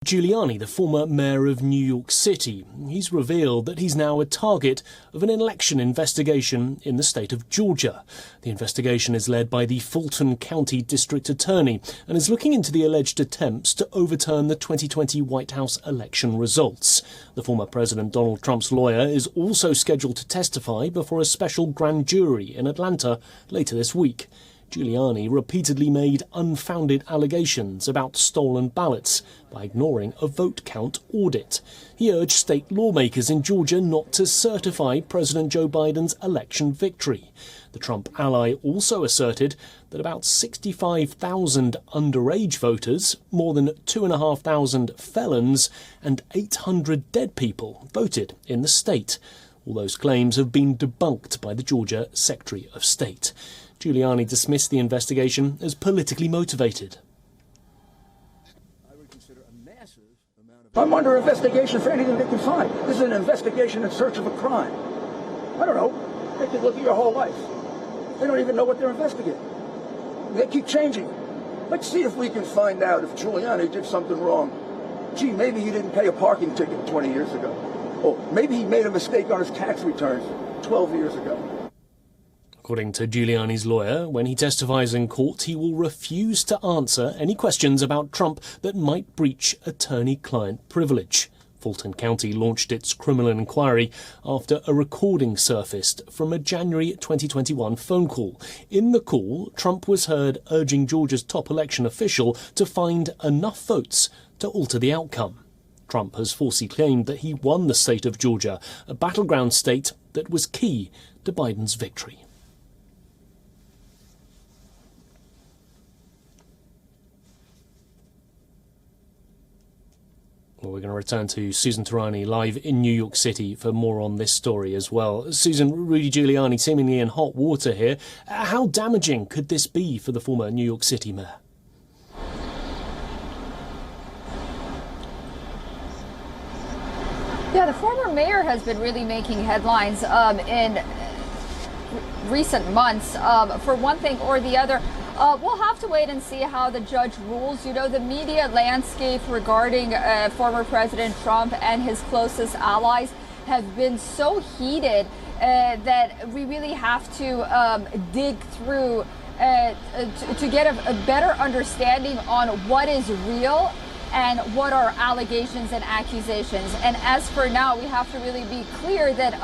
Giuliani, the former mayor of New York City, he's revealed that he's now a target of an election investigation in the state of Georgia. The investigation is led by the Fulton County District Attorney and is looking into the alleged attempts to overturn the 2020 White House election results. The former President Donald Trump's lawyer is also scheduled to testify before a special grand jury in Atlanta later this week. Giuliani repeatedly made unfounded allegations about stolen ballots by ignoring a vote count audit. He urged state lawmakers in Georgia not to certify President Joe Biden's election victory. The Trump ally also asserted that about 65,000 underage voters, more than 2,500 felons, and 800 dead people voted in the state. All those claims have been debunked by the Georgia Secretary of State. Giuliani dismissed the investigation as politically motivated. I'm under investigation for anything they can find. This is an investigation in search of a crime. I don't know. They could look at your whole life. They don't even know what they're investigating. They keep changing. Let's see if we can find out if Giuliani did something wrong. Gee, maybe he didn't pay a parking ticket 20 years ago. Or maybe he made a mistake on his tax returns 12 years ago. According to Giuliani's lawyer, when he testifies in court, he will refuse to answer any questions about Trump that might breach attorney-client privilege. Fulton County launched its criminal inquiry after a recording surfaced from a January 2021 phone call. In the call, Trump was heard urging Georgia's top election official to find enough votes to alter the outcome. Trump has falsely claimed that he won the state of Georgia, a battleground state that was key to Biden's victory. Well, we're going to return to Susan Tarani live in New York City for more on this story as well. Susan, Rudy Giuliani seemingly in hot water here. How damaging could this be for the former New York City mayor? Yeah, the former mayor has been really making headlines in recent months. For one thing or the other, we'll have to wait and see how the judge rules. You know, the media landscape regarding former President Trump and his closest allies have been so heated that we really have to dig through to get a better understanding on what is real and what are allegations and accusations. And as for now, we have to really be clear that,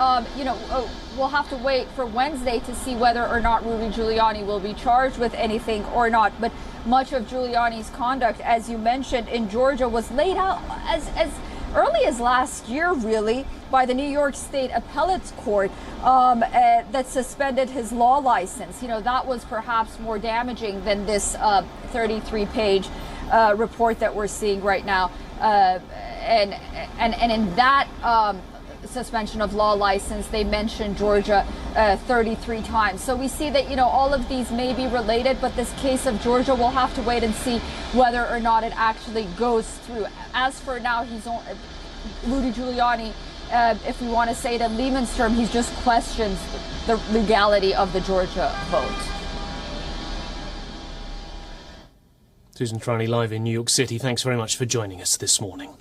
we'll have to wait for Wednesday to see whether or not Rudy Giuliani will be charged with anything or not. But much of Giuliani's conduct, as you mentioned, in Georgia was laid out as early as last year, really, by the New York State Appellate Court that suspended his law license. You know, that was perhaps more damaging than this 33-page report that we're seeing right now, and in that suspension of law license, they mentioned Georgia 33 times. So we see that, all of these may be related, but this case of Georgia, we'll have to wait and see whether or not it actually goes through. As for now, Rudy Giuliani, if we want to say it in layman's term, he just questions the legality of the Georgia vote. Susan Tarani live in New York City. Thanks very much for joining us this morning.